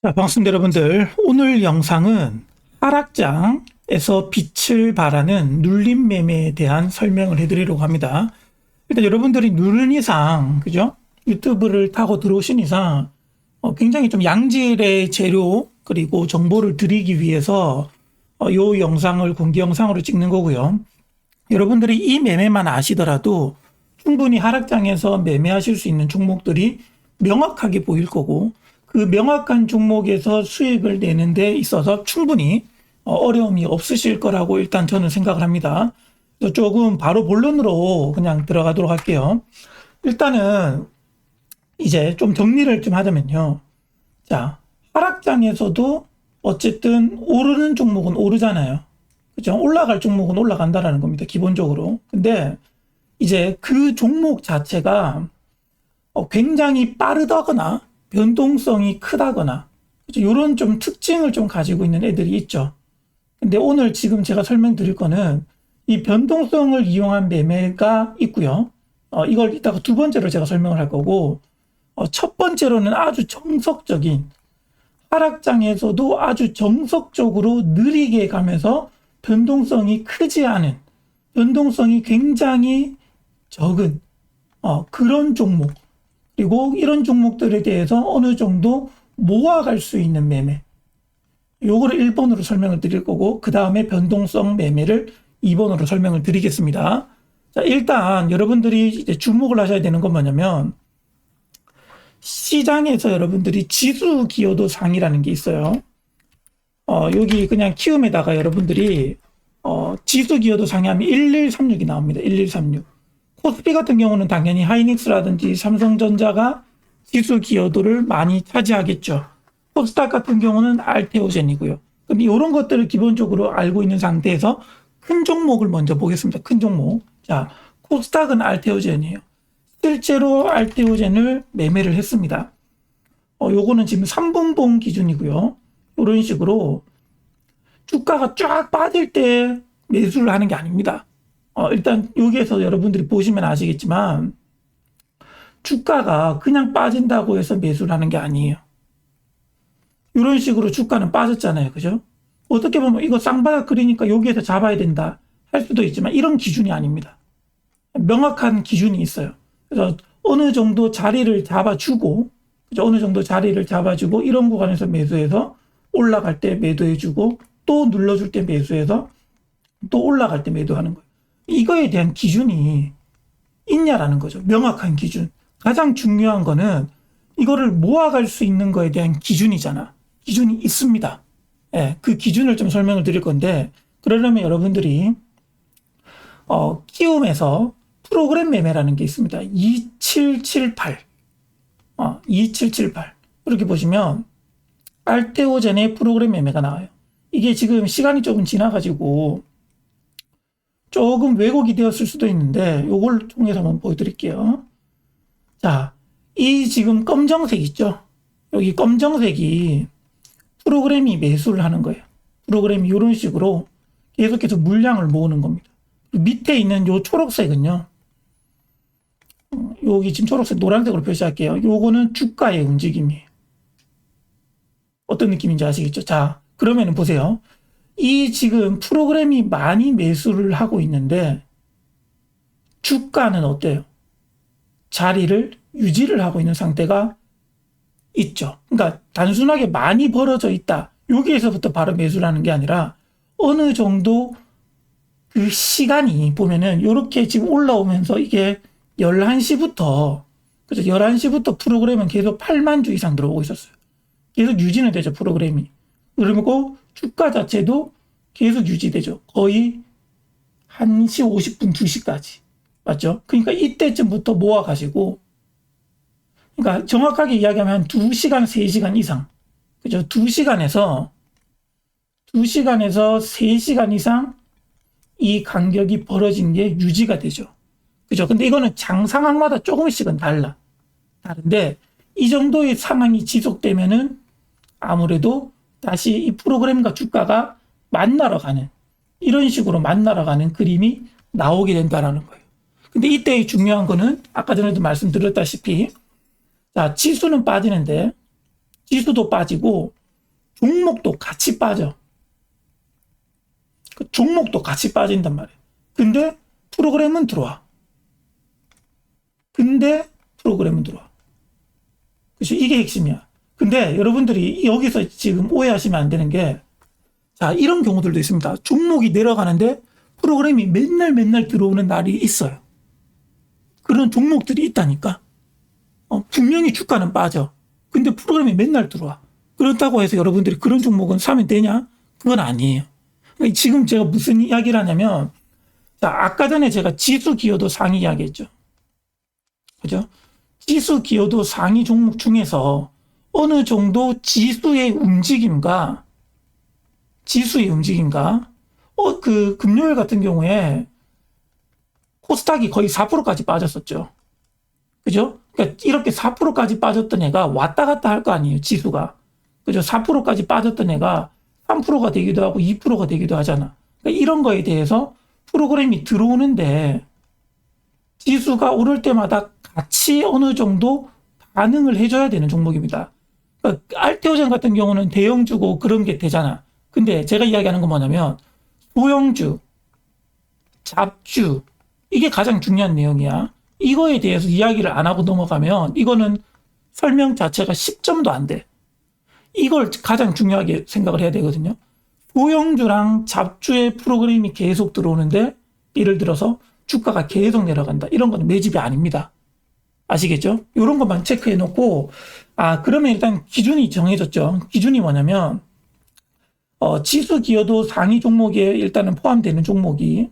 자, 반갑습니다, 여러분들. 오늘 영상은 하락장에서 빛을 발하는 눌림 매매에 대한 설명을 해드리려고 합니다. 일단 여러분들이 누른 이상, 그죠? 유튜브를 타고 들어오신 이상, 굉장히 좀 양질의 재료, 그리고 정보를 드리기 위해서, 요 영상을 공개 영상으로 찍는 거고요. 여러분들이 이 매매만 아시더라도 충분히 하락장에서 매매하실 수 있는 종목들이 명확하게 보일 거고, 그 명확한 종목에서 수익을 내는 데 있어서 충분히 어려움이 없으실 거라고 일단 저는 생각을 합니다. 조금 바로 본론으로 그냥 들어가도록 할게요. 일단은 이제 좀 정리를 좀 하자면요. 자, 하락장에서도 어쨌든 오르는 종목은 오르잖아요. 그죠? 올라갈 종목은 올라간다라는 겁니다. 기본적으로. 근데 이제 그 종목 자체가 굉장히 빠르다거나 변동성이 크다거나 이런 좀 특징을 좀 가지고 있는 애들이 있죠. 근데 오늘 지금 제가 설명드릴 거는 이 변동성을 이용한 매매가 있고요. 이걸 이따가 두 번째로 제가 설명을 할 거고, 첫 번째로는 아주 정석적인 하락장에서도 아주 정석적으로 느리게 가면서 변동성이 크지 않은, 변동성이 굉장히 적은 그런 종목, 그리고 이런 종목들에 대해서 어느 정도 모아갈 수 있는 매매, 요거를 1번으로 설명을 드릴 거고, 그 다음에 변동성 매매를 2번으로 설명을 드리겠습니다. 자, 일단 여러분들이 이제 주목을 하셔야 되는 건 뭐냐면, 시장에서 여러분들이 지수 기여도 상이라는 게 있어요. 여기 그냥 키움에다가 여러분들이 지수 기여도 상이 하면 1136이 나옵니다. 1136. 코스피 같은 경우는 당연히 하이닉스라든지 삼성전자가 지수 기여도를 많이 차지하겠죠. 코스닥 같은 경우는 알테오젠이고요. 그럼 이런 것들을 기본적으로 알고 있는 상태에서 큰 종목을 먼저 보겠습니다. 큰 종목. 자, 코스닥은 알테오젠이에요. 실제로 알테오젠을 매매를 했습니다. 요거는 지금 3분봉 기준이고요. 이런 식으로 주가가 쫙 빠질 때 매수를 하는 게 아닙니다. 일단 여기에서 여러분들이 보시면 아시겠지만 주가가 그냥 빠진다고 해서 매수를 하는 게 아니에요. 이런 식으로 주가는 빠졌잖아요. 그죠? 어떻게 보면 이거 쌍바닥 그리니까 여기에서 잡아야 된다 할 수도 있지만 이런 기준이 아닙니다. 명확한 기준이 있어요. 그래서 어느 정도 자리를 잡아주고, 그죠? 어느 정도 자리를 잡아주고 이런 구간에서 매수해서 올라갈 때 매도해주고 또 눌러줄 때 매수해서 또 올라갈 때 매도하는 거예요. 이거에 대한 기준이 있냐라는 거죠. 명확한 기준. 가장 중요한 거는 이거를 모아갈 수 있는 거에 대한 기준이잖아. 기준이 있습니다. 예, 그 기준을 좀 설명을 드릴 건데, 그러려면 여러분들이 키움에서 프로그램 매매라는 게 있습니다. 2778. 2778. 이렇게 보시면 알테오젠의 프로그램 매매가 나와요. 이게 지금 시간이 조금 지나가지고 조금 왜곡이 되었을 수도 있는데 요걸 통해서 한번 보여드릴게요. 자, 이 지금 검정색 있죠? 여기 검정색이 프로그램이 매수를 하는 거예요. 프로그램이 이런 식으로 계속해서 물량을 모으는 겁니다. 밑에 있는 요 초록색은요. 여기 지금 초록색 노란색으로 표시할게요. 요거는 주가의 움직임이에요. 어떤 느낌인지 아시겠죠? 자, 그러면은 보세요. 이 지금 프로그램이 많이 매수를 하고 있는데 주가는 어때요? 자리를 유지를 하고 있는 상태가 있죠. 그러니까 단순하게 많이 벌어져 있다. 여기에서부터 바로 매수를 하는 게 아니라 어느 정도 그 시간이 보면은 이렇게 지금 올라오면서 이게 11시부터, 그죠? 11시부터 프로그램은 계속 8만 주 이상 들어오고 있었어요. 계속 유지는 되죠, 프로그램이. 그리고 주가 자체도 계속 유지되죠. 거의 1시 50분, 2시까지. 맞죠? 그러니까 이때쯤부터 모아가시고, 그러니까 정확하게 이야기하면 한 2시간, 3시간 이상. 그죠? 2시간에서 3시간 이상 이 간격이 벌어진 게 유지가 되죠. 그죠? 근데 이거는 장 상황마다 조금씩은 다른데, 이 정도의 상황이 지속되면은 아무래도 다시 이 프로그램과 주가가 만나러 가는, 이런 식으로 만나러 가는 그림이 나오게 된다라는 거예요. 근데 이때 중요한 거는 아까 전에도 말씀드렸다시피, 자, 지수는 빠지는데 지수도 빠지고 종목도 같이 빠져. 그 종목도 같이 빠진단 말이에요. 근데 프로그램은 들어와. 그렇죠? 이게 핵심이야. 근데 여러분들이 여기서 지금 오해하시면 안 되는 게, 자, 이런 경우들도 있습니다. 종목이 내려가는데 프로그램이 맨날 들어오는 날이 있어요. 그런 종목들이 있다니까. 분명히 주가는 빠져. 근데 프로그램이 맨날 들어와. 그렇다고 해서 여러분들이 그런 종목은 사면 되냐? 그건 아니에요. 그러니까 지금 제가 무슨 이야기를 하냐면, 자, 아까 전에 제가 지수 기여도 상위 이야기했죠. 그죠? 지수 기여도 상위 종목 중에서 어느 정도 지수의 움직임과 그 금요일 같은 경우에 코스닥이 거의 4%까지 빠졌었죠. 그죠? 그러니까 이렇게 4%까지 빠졌던 애가 왔다 갔다 할 거 아니에요, 지수가. 그죠? 4%까지 빠졌던 애가 3%가 되기도 하고 2%가 되기도 하잖아. 그러니까 이런 거에 대해서 프로그램이 들어오는데 지수가 오를 때마다 같이 어느 정도 반응을 해줘야 되는 종목입니다. 그러니까 알테오젠 같은 경우는 대형주고 그런 게 되잖아. 근데 제가 이야기하는 건 뭐냐면 소형주, 잡주, 이게 가장 중요한 내용이야. 이거에 대해서 이야기를 안 하고 넘어가면 이거는 설명 자체가 10점도 안 돼. 이걸 가장 중요하게 생각을 해야 되거든요. 소형주랑 잡주의 프로그램이 계속 들어오는데 예를 들어서 주가가 계속 내려간다. 이런 거는 매집이 아닙니다. 아시겠죠? 이런 것만 체크해 놓고, 그러면 일단 기준이 정해졌죠. 기준이 뭐냐면, 지수 기여도 상위 종목에 일단은 포함되는 종목이,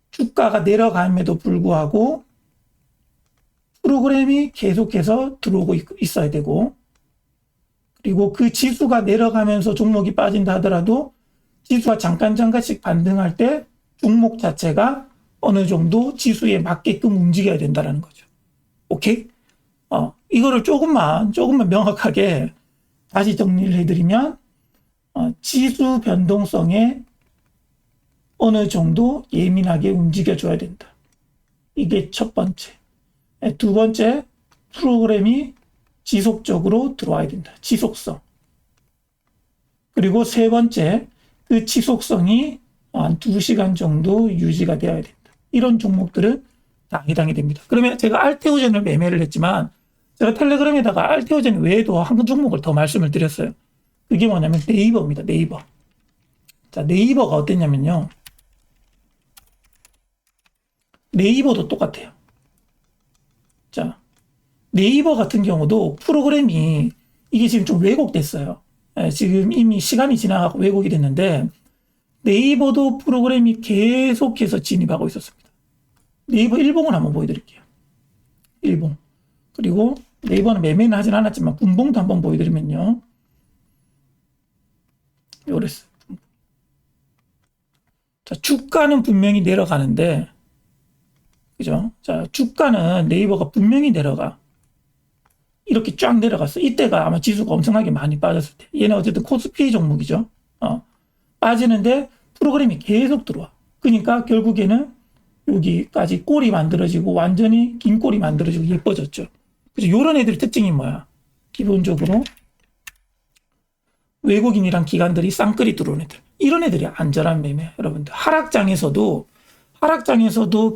주가가 내려감에도 불구하고, 프로그램이 계속해서 들어오고 있어야 되고, 그리고 그 지수가 내려가면서 종목이 빠진다 하더라도, 지수가 잠깐씩 반등할 때 종목 자체가 어느 정도 지수에 맞게끔 움직여야 된다는 거죠. 오케이? 이거를 조금만 명확하게 다시 정리를 해드리면, 지수 변동성에 어느 정도 예민하게 움직여줘야 된다. 이게 첫 번째. 두 번째, 프로그램이 지속적으로 들어와야 된다. 지속성. 그리고 세 번째, 그 지속성이 한 2시간 정도 유지가 되어야 된다. 이런 종목들은 다 해당이 됩니다. 그러면 제가 알테오젠을 매매를 했지만 제가 텔레그램에다가 알테오젠 외에도 한 종목을 더 말씀을 드렸어요. 그게 뭐냐면 네이버입니다. 네이버. 자, 네이버가 어땠냐면요. 네이버도 똑같아요. 자, 네이버 같은 경우도 프로그램이 이게 지금 좀 왜곡됐어요. 지금 이미 시간이 지나가고 왜곡이 됐는데 네이버도 프로그램이 계속해서 진입하고 있었습니다. 네이버 일봉을 한번 보여드릴게요. 일봉. 그리고 네이버는 매매는 하진 않았지만 분봉도 한번 보여드리면요. 요랬어요. 자, 주가는 분명히 내려가는데, 그죠? 자, 주가는 네이버가 분명히 내려가. 이렇게 쫙 내려갔어. 이때가 아마 지수가 엄청나게 많이 빠졌을 때. 얘는 어쨌든 코스피 종목이죠. 빠지는데 프로그램이 계속 들어와. 그러니까 결국에는 여기까지 꼴이 만들어지고 완전히 긴 꼴이 만들어지고 예뻐졌죠. 그죠? 요런 애들 특징이 뭐야? 기본적으로 외국인이랑 기관들이 쌍끌이 들어온 애들. 이런 애들이 안전한 매매. 여러분들 하락장에서도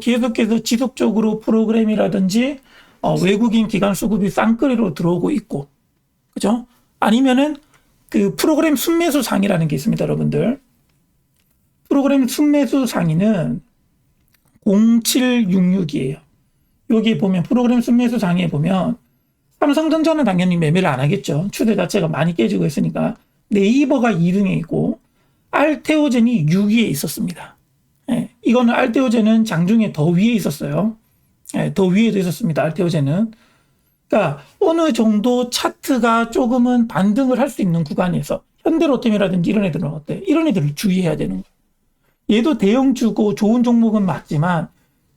계속해서 지속적으로 프로그램이라든지 외국인 기관 수급이 쌍끌이로 들어오고 있고, 그죠? 아니면은 그 프로그램 순매수 상위라는 게 있습니다, 여러분들. 프로그램 순매수 상위는 0766이에요. 여기 보면 프로그램 순매수 상위에 보면 삼성전자는 당연히 매매를 안 하겠죠. 추세 자체가 많이 깨지고 있으니까. 네이버가 2등에 있고 알테오젠이 6위에 있었습니다. 이거는 알테오젠은 장중에 더 위에 있었어요. 더 위에도 있었습니다. 알테오젠은. 그러니까 어느 정도 차트가 조금은 반등을 할 수 있는 구간에서 현대로템이라든지 이런 애들은 어때? 이런 애들을 주의해야 되는 거예요. 얘도 대형주고 좋은 종목은 맞지만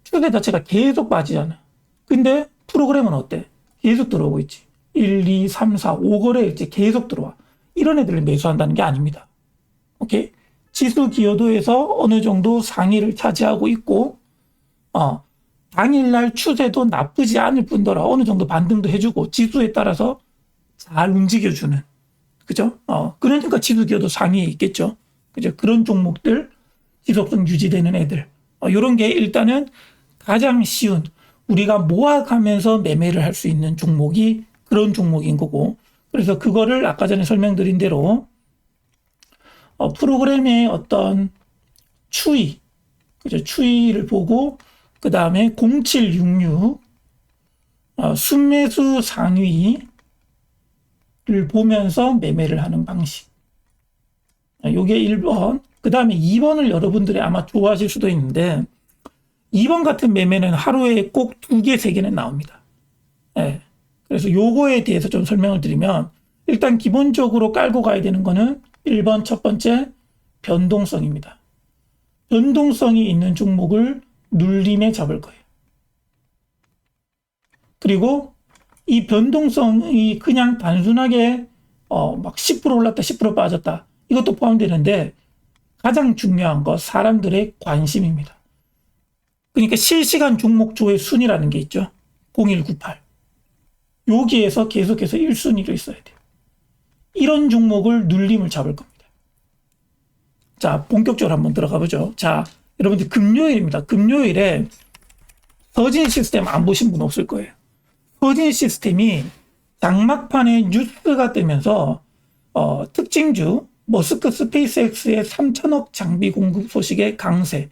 추세 자체가 계속 빠지잖아. 근데 프로그램은 어때? 계속 들어오고 있지. 1, 2, 3, 4, 5거래일째 계속 들어와. 이런 애들을 매수한다는 게 아닙니다. 오케이? 지수 기여도에서 어느 정도 상위를 차지하고 있고, 당일날 추세도 나쁘지 않을 뿐더러 어느 정도 반등도 해주고 지수에 따라서 잘 움직여주는, 그죠? 그러니까 지수 기어도 상위에 있겠죠. 그죠? 그런 종목들, 지속성 유지되는 애들. 요런 게 일단은 가장 쉬운, 우리가 모아가면서 매매를 할 수 있는 종목이 그런 종목인 거고. 그래서 그거를 아까 전에 설명드린 대로, 프로그램의 어떤 추이, 그죠? 추이를 보고, 그 다음에 0766, 순매수 상위를 보면서 매매를 하는 방식. 요게 1번. 그 다음에 2번을 여러분들이 아마 좋아하실 수도 있는데, 2번 같은 매매는 하루에 꼭 2개, 3개는 나옵니다. 네. 그래서 요거에 대해서 좀 설명을 드리면, 일단 기본적으로 깔고 가야 되는 거는 1번 첫 번째, 변동성입니다. 변동성이 있는 종목을 눌림에 잡을 거예요. 그리고 이 변동성이 그냥 단순하게 막 10% 올랐다 10% 빠졌다 이것도 포함되는데, 가장 중요한 거 사람들의 관심입니다. 그러니까 실시간 종목 조회 순위라는 게 있죠. 0198. 여기에서 계속해서 1순위로 있어야 돼요. 이런 종목을 눌림을 잡을 겁니다. 자, 본격적으로 한번 들어가 보죠. 자, 여러분들 금요일입니다. 금요일에 서진 시스템 안 보신 분 없을 거예요. 서진 시스템이 장막판에 뉴스가 뜨면서 특징주 머스크 스페이스X의 3천억 장비 공급 소식의 강세.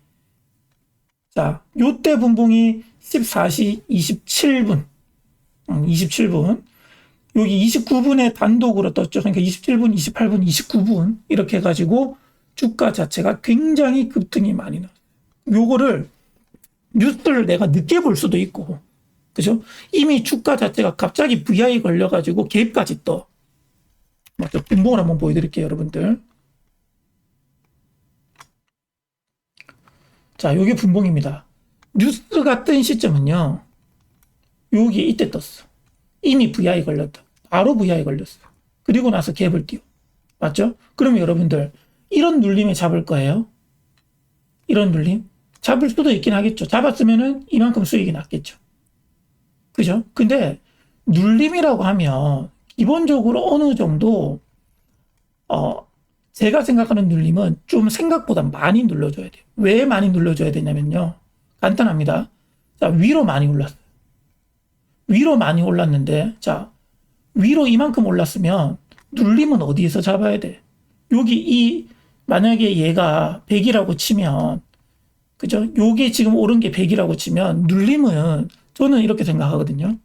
자, 요때 분봉이 14시 27분. 27분. 여기 29분에 단독으로 떴죠. 그러니까 27분, 28분, 29분 이렇게 해가지고 주가 자체가 굉장히 급등이 많이 나요. 요거를 뉴스를 내가 늦게 볼 수도 있고, 그죠? 이미 주가 자체가 갑자기 VI 걸려가지고 갭까지 떠. 맞죠? 분봉을 한번 보여드릴게요, 여러분들. 자, 요게 분봉입니다. 뉴스가 뜬 시점은요, 여기 이때 떴어. 이미 VI 걸렸다. 바로 VI 걸렸어. 그리고 나서 갭을 띄워. 맞죠? 그러면 여러분들, 이런 눌림에 잡을 거예요. 이런 눌림. 잡을 수도 있긴 하겠죠. 잡았으면은 이만큼 수익이 났겠죠. 그죠? 근데 눌림이라고 하면 기본적으로 어느 정도 제가 생각하는 눌림은 좀 생각보다 많이 눌러줘야 돼요. 왜 많이 눌러줘야 되냐면요. 간단합니다. 자, 위로 많이 올랐어요. 위로 많이 올랐는데, 자, 위로 이만큼 올랐으면 눌림은 어디에서 잡아야 돼? 여기 만약에 얘가 100이라고 치면, 그죠? 요게 지금 오른 게 100이라고 치면 눌림은 저는 이렇게 생각하거든요.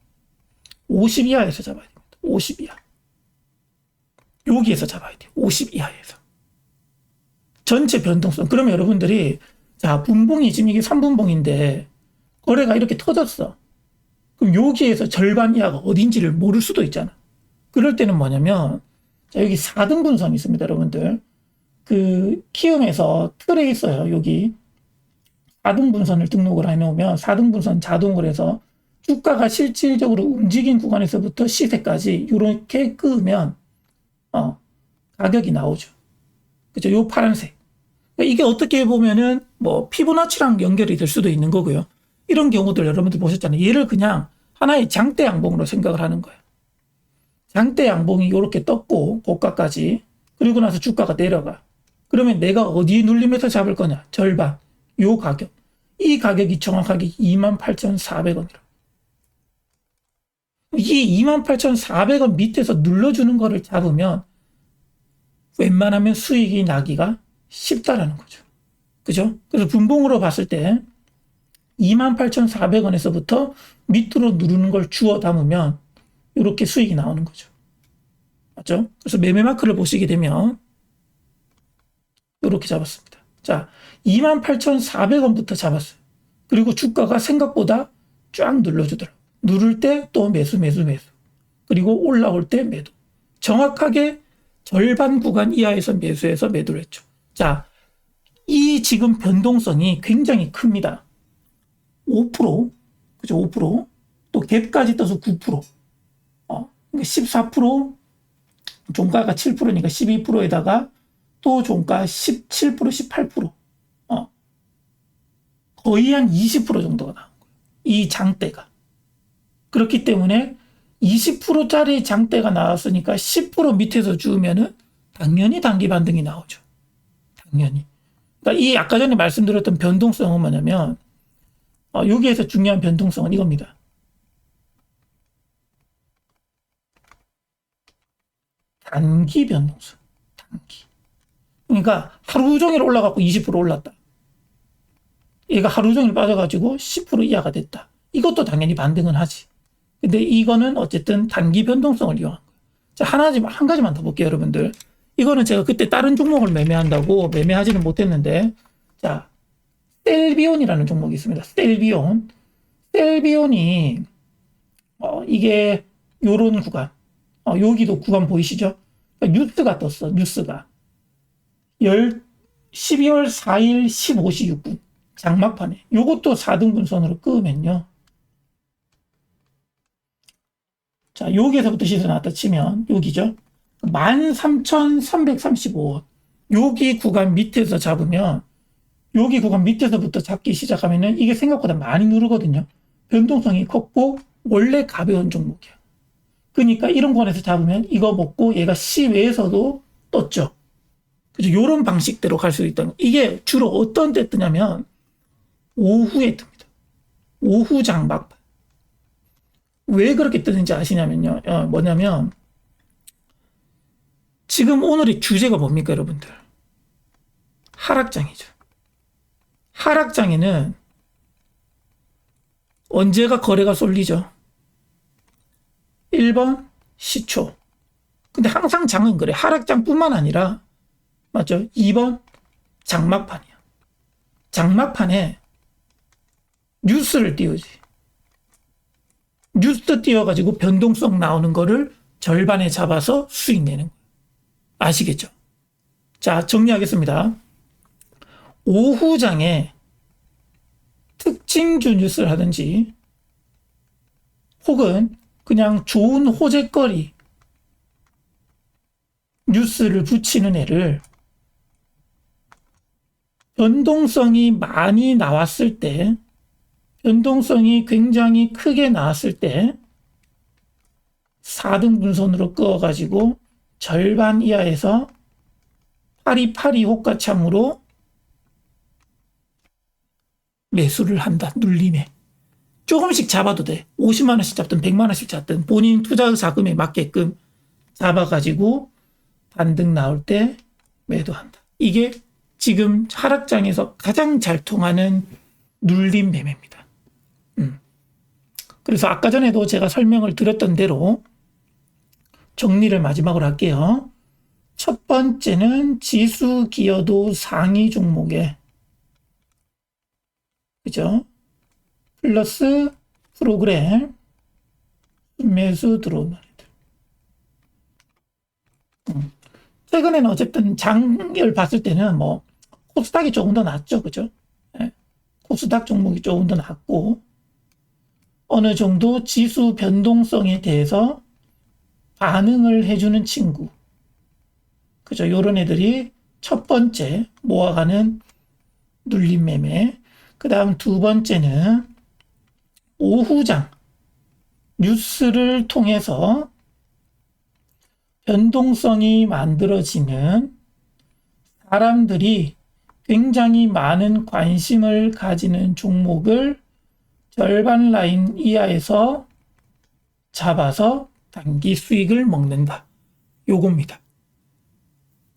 50 이하에서 잡아야 됩니다. 50 이하. 여기에서 잡아야 돼요. 50 이하에서. 전체 변동성. 그러면 여러분들이, 자, 분봉이 지금 이게 3분봉인데 거래가 이렇게 터졌어. 그럼 여기에서 절반 이하가 어딘지를 모를 수도 있잖아. 그럴 때는 뭐냐면, 자, 여기 4등분선이 있습니다, 여러분들. 그 키움에서 틀에 있어요. 여기 4등분선을 등록을 해놓으면 4등분선 자동으로 해서 주가가 실질적으로 움직인 구간에서부터 시세까지 이렇게 끄면 가격이 나오죠. 그죠? 요 파란색. 이게 어떻게 보면은 뭐 피보나치랑 연결이 될 수도 있는 거고요. 이런 경우들 여러분들 보셨잖아요. 얘를 그냥 하나의 장대 양봉으로 생각을 하는 거예요. 장대 양봉이 이렇게 떴고 고가까지, 그리고 나서 주가가 내려가. 그러면 내가 어디에 눌림에서 잡을 거냐? 절반. 요 가격. 이 가격이 정확하게 28,400원이라. 이 28,400원 밑에서 눌러주는 거를 잡으면 웬만하면 수익이 나기가 쉽다라는 거죠. 그죠? 그래서 분봉으로 봤을 때 28,400원에서부터 밑으로 누르는 걸 주워 담으면 이렇게 수익이 나오는 거죠. 맞죠? 그래서 매매 마크를 보시게 되면 이렇게 잡았습니다. 자, 28,400원부터 잡았어요. 그리고 주가가 생각보다 쫙 눌러주더라고요. 누를 때 또 매수. 그리고 올라올 때 매도. 정확하게 절반 구간 이하에서 매수해서 매도를 했죠. 자, 이 지금 변동성이 굉장히 큽니다. 5%, 그죠? 5%. 또 갭까지 떠서 9%. 그러니까 14%, 종가가 7%니까 12%에다가 또 종가 17%, 18%. 거의 한 20% 정도가 나온 거예요. 이 장대가. 그렇기 때문에 20%짜리 장대가 나왔으니까 10% 밑에서 주면은 당연히 단기 반등이 나오죠. 당연히. 그러니까 이 아까 전에 말씀드렸던 변동성은 뭐냐면 여기에서 중요한 변동성은 이겁니다. 단기 변동성. 단기. 그러니까 하루 종일 올라가고 20% 올랐다. 얘가 하루 종일 빠져가지고 10% 이하가 됐다. 이것도 당연히 반등은 하지. 근데 이거는 어쨌든 단기 변동성을 이용한 거예요. 자, 한 가지만 더 볼게요, 여러분들. 이거는 제가 그때 다른 종목을 매매한다고 매매하지는 못했는데, 자, 셀비온이라는 종목이 있습니다. 셀비온. 셀비온이, 이게 요런 구간. 여기도 구간 보이시죠? 그러니까 뉴스가 떴어, 뉴스가. 12월 4일 15시 6분. 장막판에. 요것도 4등분 선으로 끄면요. 자, 여기에서부터 시세 나왔다 치면, 여기죠. 13,335원. 여기 구간 밑에서 잡으면, 여기 구간 밑에서부터 잡기 시작하면은 이게 생각보다 많이 누르거든요. 변동성이 컸고, 원래 가벼운 종목이야. 그러니까 이런 구간에서 잡으면 이거 먹고 얘가 시외에서도 떴죠. 그죠? 요런 방식대로 갈 수 있다는. 이게 주로 어떤 때 뜨냐면, 오후에 뜹니다. 오후 장막판. 왜 그렇게 뜨는지 아시냐면요. 뭐냐면, 지금 오늘의 주제가 뭡니까, 여러분들? 하락장이죠. 하락장에는 언제가 거래가 쏠리죠? 1번, 시초. 근데 항상 장은 그래. 하락장뿐만 아니라, 맞죠? 2번, 장막판이야. 장막판에 뉴스를 띄우지. 뉴스 띄워가지고 변동성 나오는 거를 절반에 잡아서 수익 내는 거예요. 아시겠죠? 자, 정리하겠습니다. 오후장에 특징주 뉴스를 하든지 혹은 그냥 좋은 호재거리 뉴스를 붙이는 애를 변동성이 많이 나왔을 때, 변동성이 굉장히 크게 나왔을 때 4등분선으로 끄어가지고 절반 이하에서 파리파리 호가창으로 매수를 한다. 눌림에. 조금씩 잡아도 돼. 50만 원씩 잡든 100만 원씩 잡든 본인 투자 자금에 맞게끔 잡아가지고 반등 나올 때 매도한다. 이게 지금 하락장에서 가장 잘 통하는 눌림 매매입니다. 그래서 아까 전에도 제가 설명을 드렸던 대로 정리를 마지막으로 할게요. 첫 번째는 지수 기여도 상위 종목에, 그죠? 플러스 프로그램 매수 들어오는 애들. 최근에는 어쨌든 장을 봤을 때는 뭐 코스닥이 조금 더 낫죠, 그죠? 네. 코스닥 종목이 조금 더 낫고 어느 정도 지수 변동성에 대해서 반응을 해주는 친구, 그죠? 요런 애들이 첫 번째 모아가는 눌림 매매. 그 다음 두 번째는 오후장 뉴스를 통해서 변동성이 만들어지는 사람들이 굉장히 많은 관심을 가지는 종목을 절반 라인 이하에서 잡아서 단기 수익을 먹는다. 요겁니다.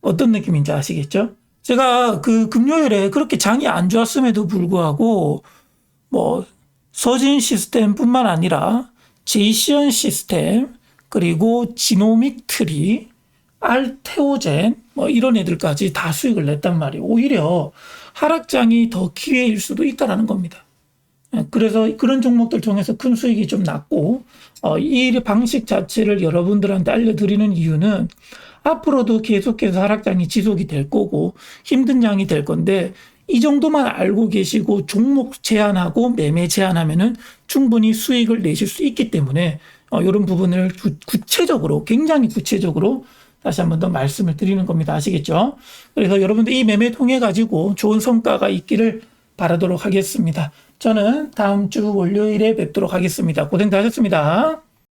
어떤 느낌인지 아시겠죠? 제가 그 금요일에 그렇게 장이 안 좋았음에도 불구하고 뭐 서진 시스템뿐만 아니라 제이시언 시스템, 그리고 지노믹 트리, 알테오젠 뭐 이런 애들까지 다 수익을 냈단 말이에요. 오히려 하락장이 더 기회일 수도 있다라는 겁니다. 그래서 그런 종목들 통해서 큰 수익이 좀 났고, 이 방식 자체를 여러분들한테 알려드리는 이유는 앞으로도 계속해서 하락장이 지속이 될 거고 힘든 장이 될 건데, 이 정도만 알고 계시고 종목 제한하고 매매 제한하면은 충분히 수익을 내실 수 있기 때문에 이런 부분을 구체적으로, 굉장히 구체적으로 다시 한번 더 말씀을 드리는 겁니다. 아시겠죠? 그래서 여러분들 이 매매 통해 가지고 좋은 성과가 있기를 바라도록 하겠습니다. 저는 다음 주 월요일에 뵙도록 하겠습니다. 고생들 하셨습니다.